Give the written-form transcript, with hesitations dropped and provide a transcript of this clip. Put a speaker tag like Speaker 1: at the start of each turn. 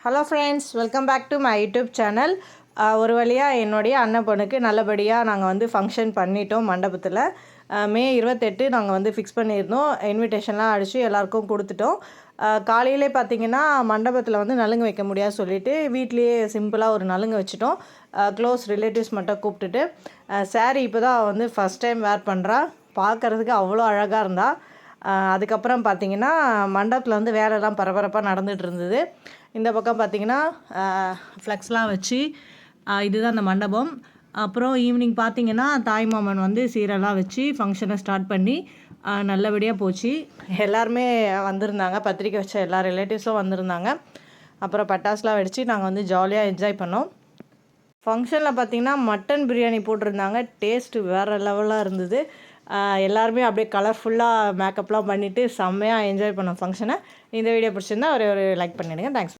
Speaker 1: Hello friends, welcome back to my YouTube channel. ஒரு வழியாக என்னுடைய அண்ணன் பொண்ணுக்கு நல்லபடியாக நாங்கள் வந்து ஃபங்க்ஷன் பண்ணிட்டோம் மண்டபத்தில். மே 28 நாங்கள் வந்து ஃபிக்ஸ் பண்ணியிருந்தோம். இன்விடேஷன்லாம் அடித்து எல்லாருக்கும் கொடுத்துட்டோம். காலையிலே பார்த்திங்கன்னா மண்டபத்தில் வந்து நலுங்கு வைக்க முடியாது சொல்லிவிட்டு வீட்லேயே சிம்பிளாக ஒரு நலுங்கு வச்சுட்டோம். க்ளோஸ் ரிலேட்டிவ்ஸ் மட்டும் கூப்பிட்டுட்டு சாரீ இப்போ தான் வந்து ஃபஸ்ட் டைம் வேர் பண்ணுறா. பார்க்குறதுக்கு அவ்வளோ அழகாக இருந்தா. அதுக்கப்புறம் பார்த்திங்கன்னா மண்டபத்தில் வந்து வேலைலாம் பரபரப்பாக நடந்துகிட்டு இருந்தது. இந்த பக்கம் பார்த்திங்கன்னா ஃப்ளெக்ஸ்லாம் வச்சு இதுதான் அந்த மண்டபம். அப்புறம் ஈவினிங் பார்த்திங்கன்னா தாய்மாமன் வந்து சீரெல்லாம் வச்சு ஃபங்க்ஷனை ஸ்டார்ட் பண்ணி நல்லபடியாக போச்சு. எல்லாருமே வந்திருந்தாங்க, பத்திரிக்கை வச்ச எல்லா ரிலேட்டிவ்ஸும் வந்திருந்தாங்க. அப்புறம் பட்டாசுலாம் வெடித்து நாங்கள் வந்து ஜாலியாக என்ஜாய் பண்ணோம். ஃபங்க்ஷனில் பார்த்திங்கன்னா மட்டன் பிரியாணி போட்டிருந்தாங்க. டேஸ்ட்டு வேறு லெவலாக இருந்தது. எல்லாருமே அப்படியே கலர்ஃபுல்லாக மேக்கப்லாம் பண்ணிவிட்டு செம்மையாக என்ஜாய் பண்ணோம் ஃபங்க்ஷனை. இந்த வீடியோ பிடிச்சிருந்தா ஒரு லைக் பண்ணிவிடுங்க. தேங்க்ஸ்.